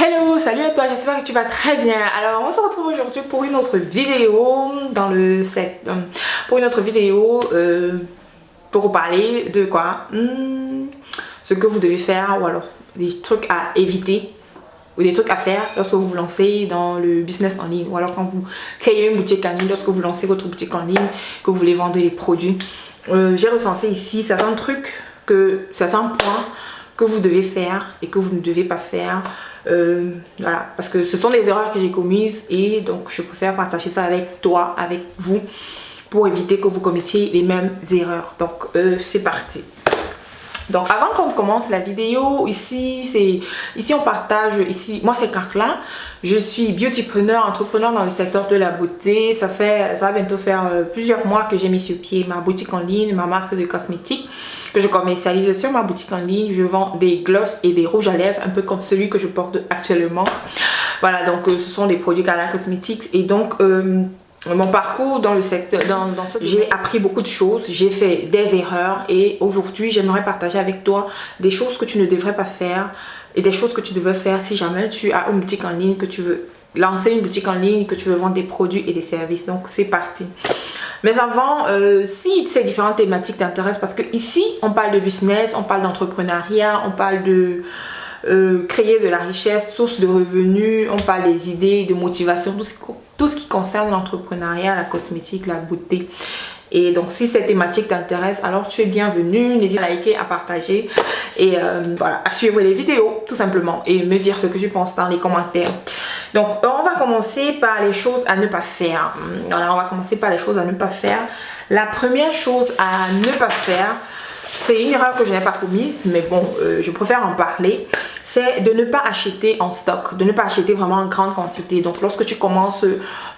Hello, salut à toi, j'espère que tu vas très bien. Alors on se retrouve aujourd'hui pour une autre vidéo pour vous parler de quoi? Ce que vous devez faire ou alors des trucs à éviter ou des trucs à faire lorsque vous vous lancez dans le business en ligne ou alors quand vous créez une boutique en ligne, lorsque vous lancez votre boutique en ligne, que vous voulez vendre des produits. J'ai recensé ici certains points que vous devez faire et que vous ne devez pas faire. Voilà, parce que ce sont des erreurs que j'ai commises et donc je préfère partager ça avec toi, avec vous, pour éviter que vous commettiez les mêmes erreurs. Donc c'est parti. Donc avant qu'on commence la vidéo, ici on partage, moi c'est Carla, je suis beautypreneur, entrepreneur dans le secteur de la beauté. Ça va bientôt faire plusieurs mois que j'ai mis sur pied ma boutique en ligne, ma marque de cosmétiques que je commercialise sur ma boutique en ligne. Je vends des gloss et des rouges à lèvres, un peu comme celui que je porte actuellement. Voilà, donc ce sont des produits Carla Cosmetics et donc mon parcours dans le secteur, j'ai appris beaucoup de choses, j'ai fait des erreurs et aujourd'hui j'aimerais partager avec toi des choses que tu ne devrais pas faire et des choses que tu devrais faire si jamais tu as une boutique en ligne, que tu veux lancer une boutique en ligne, que tu veux vendre des produits et des services. Donc c'est parti. Mais avant, si ces différentes thématiques t'intéressent, parce que ici on parle de business, on parle d'entrepreneuriat, on parle de créer de la richesse, source de revenus, on parle des idées, de motivation, tout ce qui concerne l'entrepreneuriat, la cosmétique, la beauté. Et donc si cette thématique t'intéresse, alors tu es bienvenue, n'hésite pas à liker, à partager et voilà, à suivre les vidéos tout simplement et me dire ce que tu penses dans les commentaires. Donc on va commencer par les choses à ne pas faire. Voilà, on va commencer par les choses à ne pas faire. La première chose à ne pas faire, c'est une erreur que je n'ai pas commise, mais bon, je préfère en parler. C'est de ne pas acheter en stock, de ne pas acheter vraiment en grande quantité. Donc lorsque tu commences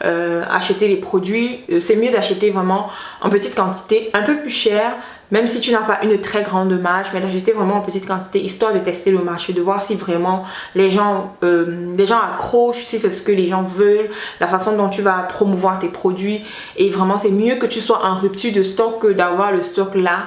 à acheter les produits, c'est mieux d'acheter vraiment en petite quantité, un peu plus cher, même si tu n'as pas une très grande marge, mais d'acheter vraiment en petite quantité, histoire de tester le marché, de voir si vraiment les gens accrochent, si c'est ce que les gens veulent, la façon dont tu vas promouvoir tes produits. Et vraiment, c'est mieux que tu sois en rupture de stock que d'avoir le stock là.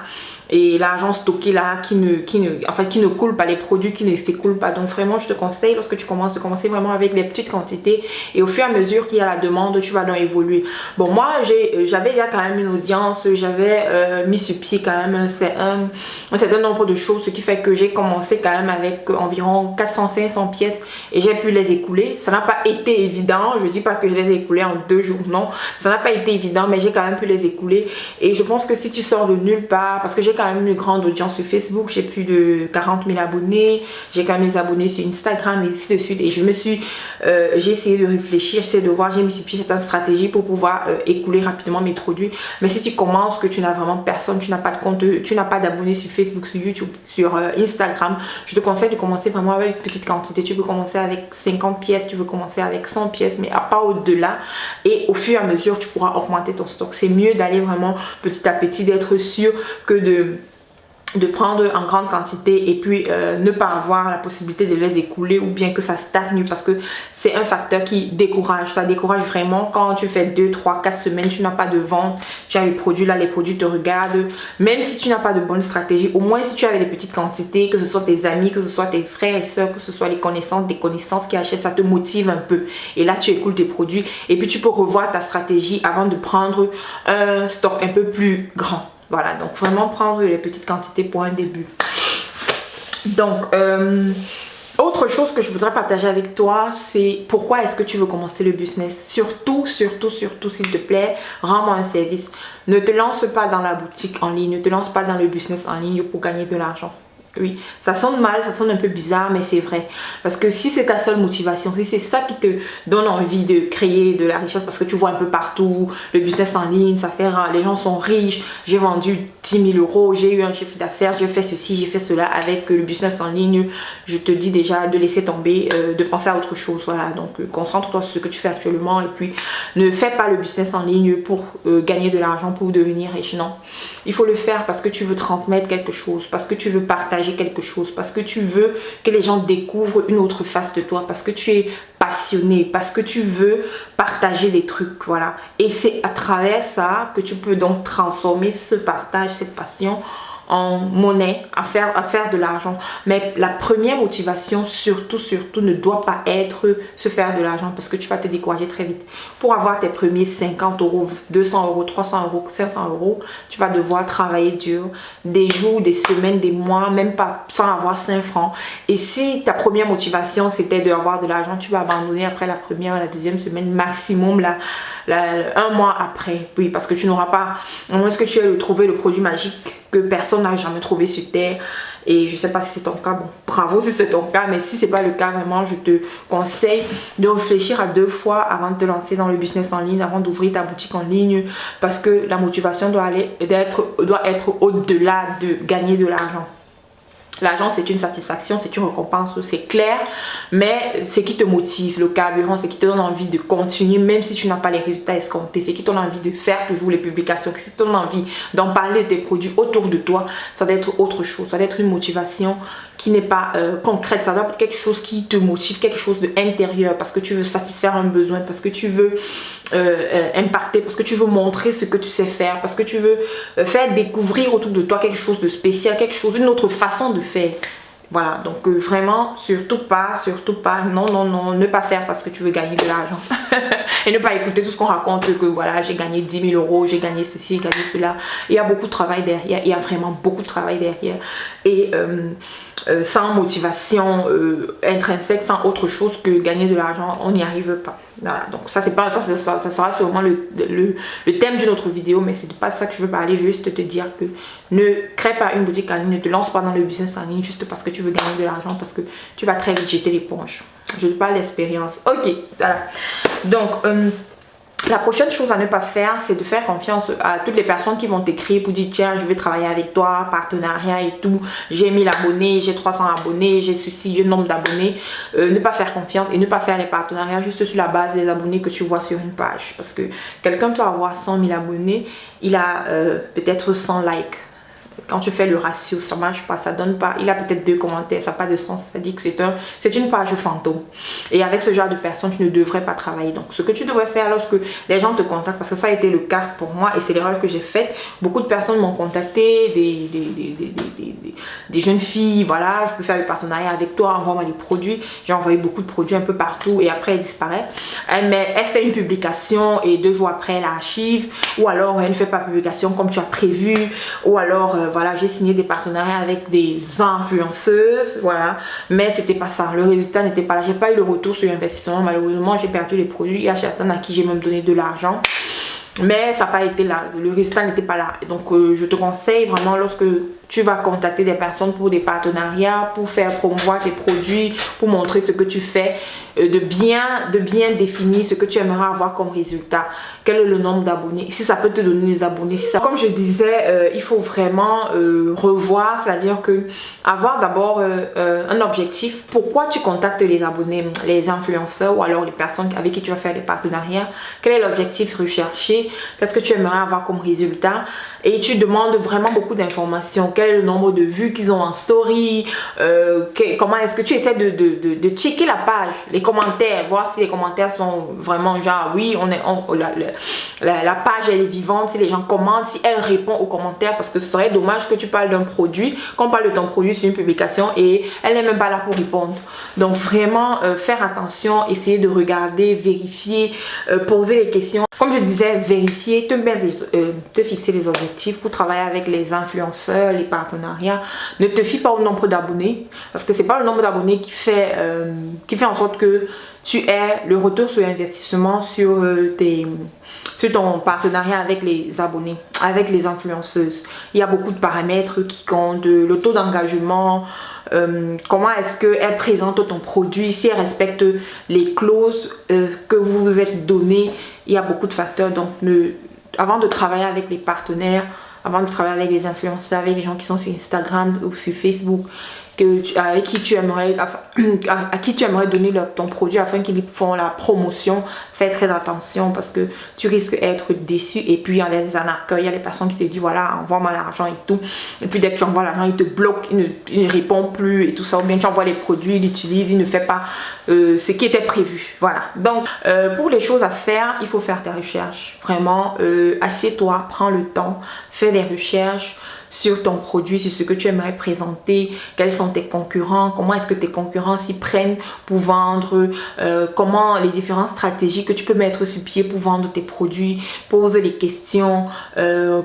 Et l'argent stocké là qui ne coule pas, les produits qui ne s'écoulent pas. Donc vraiment je te conseille, lorsque tu commences, de commencer vraiment avec les petites quantités et au fur et à mesure qu'il y a la demande, tu vas donc évoluer. Bon, moi j'avais déjà quand même une audience, j'avais mis sur pied quand même un certain nombre de choses, ce qui fait que j'ai commencé quand même avec environ 400-500 pièces et j'ai pu les écouler. Ça n'a pas été évident, je dis pas que je les ai écoulées en 2 jours, non, ça n'a pas été évident, mais j'ai quand même pu les écouler. Et je pense que si tu sors de nulle part, parce que j'ai quand même une grande audience sur Facebook, j'ai plus de 40 000 abonnés, j'ai quand même les abonnés sur Instagram et ainsi de suite, et j'ai essayé de réfléchir, j'essaie de voir, j'ai mis sur pied certaines stratégies pour pouvoir écouler rapidement mes produits. Mais si tu commences, que tu n'as vraiment personne, tu n'as pas de compte, tu n'as pas d'abonnés sur Facebook, sur YouTube, sur Instagram, je te conseille de commencer vraiment avec une petite quantité. Tu peux commencer avec 50 pièces, tu veux commencer avec 100 pièces, mais pas au-delà, et au fur et à mesure tu pourras augmenter ton stock. C'est mieux d'aller vraiment petit à petit, d'être sûr que de prendre en grande quantité et puis ne pas avoir la possibilité de les écouler ou bien que ça stagne, parce que c'est un facteur qui décourage. Ça décourage vraiment quand tu fais 2, 3, 4 semaines, tu n'as pas de vente, tu as les produits là, les produits te regardent. Même si tu n'as pas de bonne stratégie, au moins si tu avais les petites quantités, que ce soit tes amis, que ce soit tes frères et soeurs, que ce soit les connaissances, des connaissances qui achètent, ça te motive un peu. Et là tu écoules tes produits et puis tu peux revoir ta stratégie avant de prendre un stock un peu plus grand. Voilà, donc vraiment prendre les petites quantités pour un début. Donc, autre chose que je voudrais partager avec toi, c'est pourquoi est-ce que tu veux commencer le business. Surtout, s'il te plaît, rends-moi un service. Ne te lance pas dans la boutique en ligne, ne te lance pas dans le business en ligne pour gagner de l'argent. Oui, ça sonne mal, ça sonne un peu bizarre, mais c'est vrai. Parce que si c'est ta seule motivation, si c'est ça qui te donne envie de créer de la richesse, parce que tu vois un peu partout, le business en ligne, ça fait rare, les gens sont riches, j'ai vendu 10 000 euros, j'ai eu un chiffre d'affaires, j'ai fait ceci, j'ai fait cela avec le business en ligne, je te dis déjà de laisser tomber, de penser à autre chose. Voilà, donc concentre-toi sur ce que tu fais actuellement et puis ne fais pas le business en ligne pour gagner de l'argent, pour devenir riche. Non, il faut le faire parce que tu veux transmettre quelque chose, parce que tu veux partager quelque chose, parce que tu veux que les gens découvrent une autre face de toi, parce que tu es passionné, parce que tu veux partager des trucs, voilà. Et c'est à travers ça que tu peux donc transformer ce partage, cette passion en monnaie, à faire de l'argent. Mais la première motivation, surtout, ne doit pas être se faire de l'argent parce que tu vas te décourager très vite. Pour avoir tes premiers 50 euros, 200 euros, 300 euros, 500 euros, tu vas devoir travailler dur des jours, des semaines, des mois, même pas sans avoir 5 francs. Et si ta première motivation c'était d'avoir de l'argent, tu vas abandonner après la première, la deuxième semaine, maximum un mois après. Oui, parce que tu n'auras pas, à moins que tu aies trouvé le produit magique que personne n'a jamais trouvé sur terre. Et je sais pas si c'est ton cas, bon, bravo si c'est ton cas, mais si c'est pas le cas, vraiment, je te conseille de réfléchir à 2 fois avant de te lancer dans le business en ligne, avant d'ouvrir ta boutique en ligne, parce que la motivation doit être au-delà de gagner de l'argent. L'argent, c'est une satisfaction, c'est une récompense, c'est clair, mais c'est qui te motive, le carburant, c'est qui te donne envie de continuer, même si tu n'as pas les résultats escomptés, c'est qui te donne envie de faire toujours les publications, c'est qui te donne envie d'en parler de tes produits autour de toi. Ça doit être autre chose, ça doit être une motivation qui n'est pas concrète, ça doit être quelque chose qui te motive, quelque chose de intérieur, parce que tu veux satisfaire un besoin, parce que tu veux impacter, parce que tu veux montrer ce que tu sais faire, parce que tu veux faire découvrir autour de toi quelque chose de spécial, quelque chose, une autre façon de faire. Voilà, donc vraiment, surtout pas, non, ne pas faire parce que tu veux gagner de l'argent. Et ne pas écouter tout ce qu'on raconte que voilà, j'ai gagné 10 000 euros, j'ai gagné ceci, j'ai gagné cela. Il y a beaucoup de travail derrière, il y a vraiment beaucoup de travail derrière. Et sans motivation intrinsèque, sans autre chose que gagner de l'argent, on n'y arrive pas. Voilà, donc ça c'est pas ça sera sûrement le thème d'une autre vidéo, mais c'est pas ça que je veux parler. Je veux juste te dire que ne crée pas une boutique en ligne, ne te lance pas dans le business en ligne juste parce que tu veux gagner de l'argent, parce que tu vas très vite jeter l'éponge. Je parle d'expérience. Ok, voilà. Donc la prochaine chose à ne pas faire, c'est de faire confiance à toutes les personnes qui vont t'écrire pour dire tiens, je vais travailler avec toi, partenariat et tout, j'ai 1000 abonnés, j'ai 300 abonnés, j'ai ceci, j'ai le nombre d'abonnés. Ne pas faire confiance et ne pas faire les partenariats juste sur la base des abonnés que tu vois sur une page. Parce que quelqu'un peut avoir 100 000 abonnés, il a peut-être 100 likes. Quand tu fais le ratio, ça marche pas, ça donne pas. Il a peut-être 2 commentaires, ça n'a pas de sens. Ça dit que c'est une page fantôme. Et avec ce genre de personnes, tu ne devrais pas travailler. Donc, ce que tu devrais faire lorsque les gens te contactent, parce que ça a été le cas pour moi et c'est l'erreur que j'ai faite. Beaucoup de personnes m'ont contacté, des jeunes filles, voilà, je peux faire le partenariat avec toi, envoie-moi des produits. J'ai envoyé beaucoup de produits un peu partout et après elle disparaît. Elle fait une publication et 2 jours après elle archive, ou alors elle ne fait pas publication comme tu as prévu, ou alors voilà, j'ai signé des partenariats avec des influenceuses, voilà, mais c'était pas ça, le résultat n'était pas là, j'ai pas eu le retour sur l'investissement, malheureusement j'ai perdu les produits. Il y a certains à qui j'ai même donné de l'argent, mais ça n'a pas été là, le résultat n'était pas là. Donc je te conseille vraiment, lorsque tu vas contacter des personnes pour des partenariats, pour faire promouvoir tes produits, pour montrer ce que tu fais, de bien définir ce que tu aimerais avoir comme résultat. Quel est le nombre d'abonnés, si ça peut te donner des abonnés, si ça... Comme je disais, il faut vraiment revoir, c'est-à-dire que avoir d'abord un objectif. Pourquoi tu contactes les abonnés, les influenceurs ou alors les personnes avec qui tu vas faire des partenariats? Quel est l'objectif recherché? Qu'est-ce que tu aimerais avoir comme résultat? Et tu demandes vraiment beaucoup d'informations. Quel est le nombre de vues qu'ils ont en story, comment est-ce que tu essaies de checker la page, les commentaires, voir si les commentaires sont vraiment genre oui, la page elle est vivante, si les gens commentent, si elle répond aux commentaires, parce que ce serait dommage que tu parles d'un produit, qu'on parle de ton produit sur une publication et elle n'est même pas là pour répondre. Donc vraiment faire attention, essayer de regarder, vérifier, poser les questions. Comme je disais, vérifier, te fixer les objectifs pour travailler avec les influenceurs, les partenariats. Ne te fie pas au nombre d'abonnés, parce que c'est pas le nombre d'abonnés qui fait en sorte que tu aies le retour sur investissement sur ton partenariat avec les abonnés, avec les influenceuses. Il y a beaucoup de paramètres qui comptent, le taux d'engagement, comment est-ce qu'elle présente ton produit, si elle respecte les clauses que vous vous êtes données. Il y a beaucoup de facteurs. Donc avant de travailler avec les partenaires, avant de travailler avec les influenceurs, avec les gens qui sont sur Instagram ou sur Facebook, à qui tu aimerais donner ton produit afin qu'ils font la promotion, fais très attention parce que tu risques d'être déçu. Et puis il y a les arnaqueurs, il y a les personnes qui te disent voilà, envoie-moi l'argent et tout, et puis dès que tu envoies l'argent il te bloque, il ne répond plus et tout ça, ou bien tu envoies les produits, il utilise, il ne fait pas ce qui était prévu. Voilà, donc pour les choses à faire, il faut faire tes recherches, vraiment assieds-toi, prends le temps, fais des recherches sur ton produit, sur ce que tu aimerais présenter, quels sont tes concurrents, comment est-ce que tes concurrents s'y prennent pour vendre, comment les différentes stratégies que tu peux mettre sur pied pour vendre tes produits, pose les questions,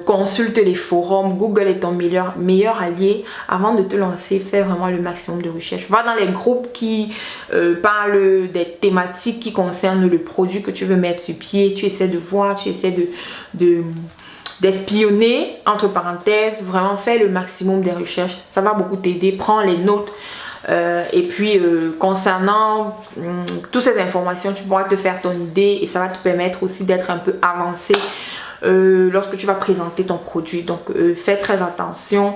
consulte les forums. Google est ton meilleur allié. Avant de te lancer, fais vraiment le maximum de recherche. Va dans les groupes qui parlent des thématiques qui concernent le produit que tu veux mettre sur pied. Tu essaies de voir, tu essaies d'espionner, entre parenthèses. Vraiment, fais le maximum des recherches. Ça va beaucoup t'aider. Prends les notes. Et puis concernant toutes ces informations, tu pourras te faire ton idée et ça va te permettre aussi d'être un peu avancé lorsque tu vas présenter ton produit. Donc fais très attention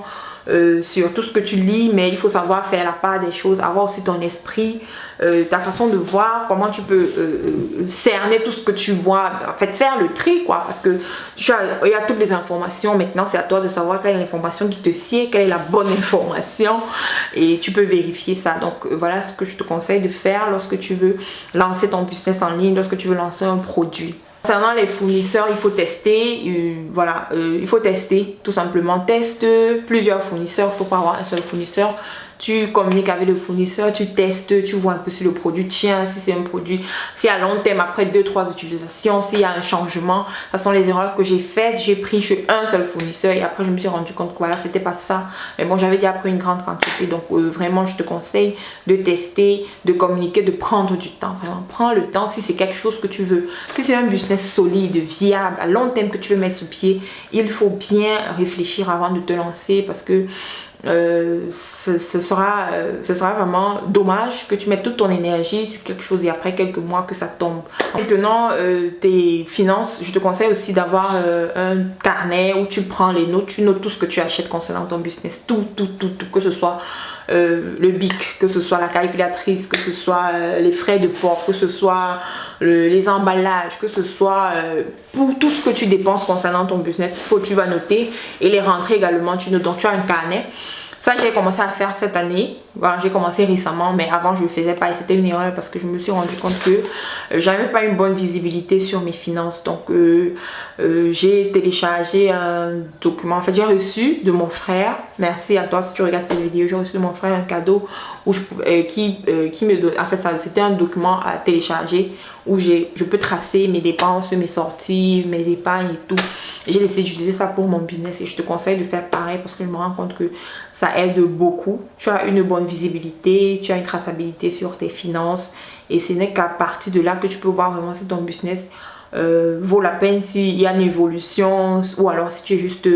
sur tout ce que tu lis, mais il faut savoir faire la part des choses, avoir aussi ton esprit, ta façon de voir, comment tu peux cerner tout ce que tu vois, en fait faire le tri quoi, parce que il y a toutes les informations. Maintenant c'est à toi de savoir quelle est l'information qui te sied, quelle est la bonne information, et tu peux vérifier ça. Donc voilà ce que je te conseille de faire lorsque tu veux lancer ton business en ligne, lorsque tu veux lancer un produit. Concernant les fournisseurs, il faut tester, voilà, il faut tester, tout simplement. Teste plusieurs fournisseurs, il ne faut pas avoir un seul fournisseur. Tu communiques avec le fournisseur, tu testes, tu vois un peu si le produit tient, si c'est un produit, si à long terme, après 2-3 utilisations, s'il y a un changement. Ce sont les erreurs que j'ai faites. J'ai pris chez un seul fournisseur et après je me suis rendu compte que voilà, c'était pas ça. Mais bon, j'avais déjà pris une grande quantité. Donc vraiment, je te conseille de tester, de communiquer, de prendre du temps. Vraiment, prends le temps si c'est quelque chose que tu veux. Si c'est un business solide, viable, à long terme que tu veux mettre sur pied, il faut bien réfléchir avant de te lancer parce que ce sera vraiment dommage que tu mettes toute ton énergie sur quelque chose et après quelques mois que ça tombe. Maintenant, tes finances, je te conseille aussi d'avoir un carnet où tu prends les notes, tu notes tout ce que tu achètes concernant ton business, tout, que ce soit le BIC, que ce soit la calculatrice, que ce soit les frais de port, que ce soit les emballages, que ce soit pour tout ce que tu dépenses concernant ton business, tu vas noter et les rentrées également, tu notes. Donc tu as un carnet. Ça, j'ai commencé à faire cette année. Voilà, j'ai commencé récemment, mais avant, je ne le faisais pas. Et c'était une erreur parce que je me suis rendu compte que j'avais pas une bonne visibilité sur mes finances. Donc, j'ai téléchargé un document. En fait, j'ai reçu de mon frère. Merci à toi si tu regardes cette vidéo. J'ai reçu de mon frère un cadeau où qui me donne. En fait, c'était un document à télécharger où je peux tracer mes dépenses, mes sorties, mes épargnes et tout. J'ai décidé d'utiliser ça pour mon business et je te conseille de faire pareil parce que je me rends compte que ça aide beaucoup. Tu as une bonne visibilité, tu as une traçabilité sur tes finances et ce n'est qu'à partir de là que tu peux voir vraiment si ton business vaut la peine, s'il y a une évolution ou alors si tu es juste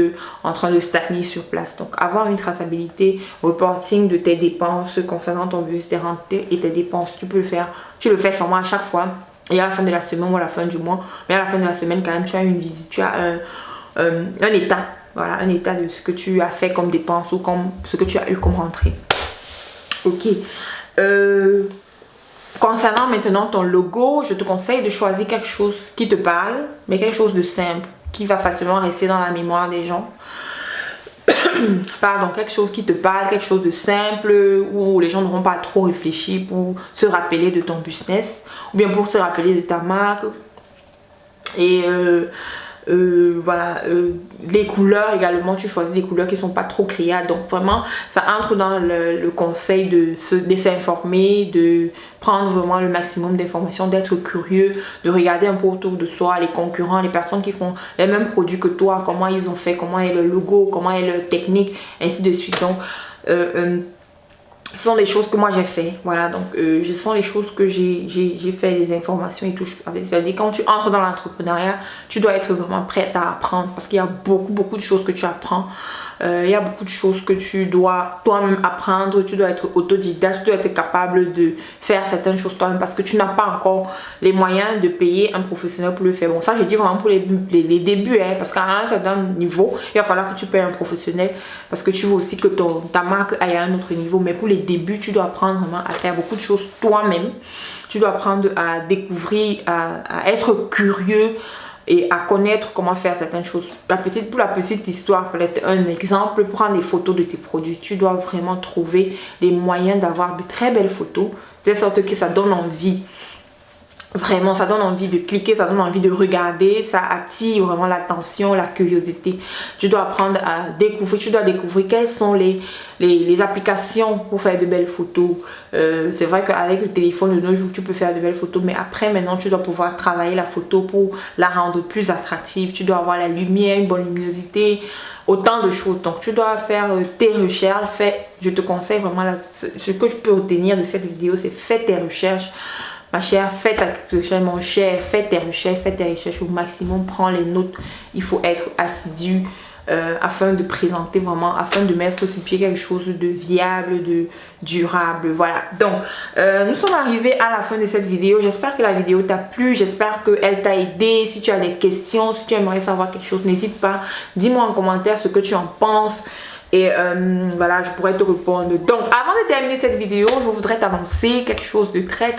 en train de stagner sur place. Donc avoir une traçabilité, reporting de tes dépenses concernant ton business, tes rentrées et tes dépenses, tu peux le faire. Tu le fais vraiment à chaque fois. Et à la fin de la semaine ou à la fin du mois, mais à la fin de la semaine quand même tu as une visite, tu as un état, voilà, un état de ce que tu as fait comme dépense ou comme ce que tu as eu comme rentrée. Ok. Concernant maintenant ton logo, je te conseille de choisir quelque chose qui te parle, mais quelque chose de simple, qui va facilement rester dans la mémoire des gens. Pardon, quelque chose qui te parle, quelque chose de simple où les gens n'auront pas trop réfléchi pour se rappeler de ton business ou bien pour se rappeler de ta marque. Et voilà, les couleurs également, tu choisis des couleurs qui ne sont pas trop criardes. Donc vraiment, ça entre dans le conseil de s'informer, de prendre vraiment le maximum d'informations, d'être curieux, de regarder un peu autour de soi, les concurrents, les personnes qui font les mêmes produits que toi, comment ils ont fait, comment est le logo, comment est leur technique, ainsi de suite. Donc, ce sont des choses que moi j'ai fait, voilà, donc ce sont les choses que j'ai fait, les informations et tout. C'est-à-dire quand tu entres dans l'entrepreneuriat, tu dois être vraiment prête à apprendre parce qu'il y a beaucoup de choses que tu apprends. Il y a beaucoup de choses que tu dois toi-même apprendre, tu dois être autodidacte, tu dois être capable de faire certaines choses toi-même parce que tu n'as pas encore les moyens de payer un professionnel pour le faire. Bon, ça je dis vraiment pour les débuts, hein, parce qu'à un certain niveau, il va falloir que tu payes un professionnel parce que tu veux aussi que ta marque aille à un autre niveau. Mais pour les débuts, tu dois apprendre vraiment à faire beaucoup de choses toi-même. Tu dois apprendre à découvrir, à être curieux et à connaître comment faire certaines choses. Pour la petite histoire, peut-être un exemple, prendre des photos de tes produits. Tu dois vraiment trouver les moyens d'avoir de très belles photos, de sorte que ça donne envie Vraiment, ça donne envie de cliquer, ça donne envie de regarder, ça attire vraiment l'attention, la curiosité. Tu dois apprendre à découvrir, tu dois découvrir quelles sont les applications pour faire de belles photos. C'est vrai qu'avec le téléphone de nos jours, tu peux faire de belles photos, mais après, maintenant, tu dois pouvoir travailler la photo pour la rendre plus attractive. Tu dois avoir la lumière, une bonne luminosité, autant de choses. Donc, tu dois faire tes recherches. Je te conseille vraiment, ce que je peux obtenir de cette vidéo, c'est faire tes recherches. Ma chère, fais ta recherche, mon cher, fais tes recherches au maximum, prends les notes. Il faut être assidu afin de présenter vraiment, afin de mettre sur pied quelque chose de viable, de durable. Voilà, donc nous sommes arrivés à la fin de cette vidéo. J'espère que la vidéo t'a plu, j'espère qu'elle t'a aidé. Si tu as des questions, si tu aimerais savoir quelque chose, n'hésite pas, dis-moi en commentaire ce que tu en penses. Et voilà, je pourrais te répondre. Donc, avant de terminer cette vidéo, je voudrais t'annoncer quelque chose de très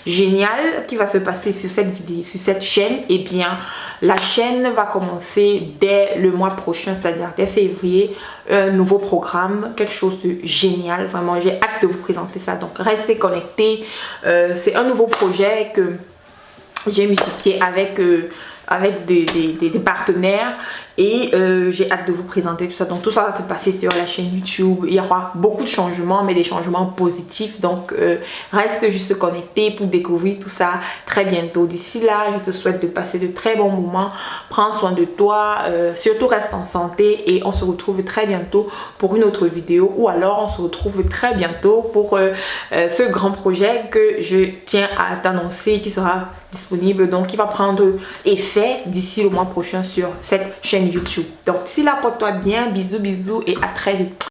génial qui va se passer sur cette vidéo, sur cette chaîne. Et bien, la chaîne va commencer dès le mois prochain, c'est-à-dire dès février, un nouveau programme, quelque chose de génial. Vraiment, j'ai hâte de vous présenter ça. Donc, restez connectés. C'est un nouveau projet que j'ai mis sur pied avec des partenaires. Et j'ai hâte de vous présenter tout ça. Donc tout ça va se passer sur la chaîne YouTube. Il y aura beaucoup de changements, mais des changements positifs. Donc reste juste connecté pour découvrir tout ça très bientôt. D'ici là, je te souhaite de passer de très bons moments. Prends soin de toi, surtout reste en santé. Et on se retrouve très bientôt pour une autre vidéo. Ou alors on se retrouve très bientôt pour ce grand projet que je tiens à t'annoncer, qui sera disponible, donc qui va prendre effet d'ici le mois prochain sur cette chaîne YouTube. Donc d'ici là, porte-toi bien, bisous et à très vite.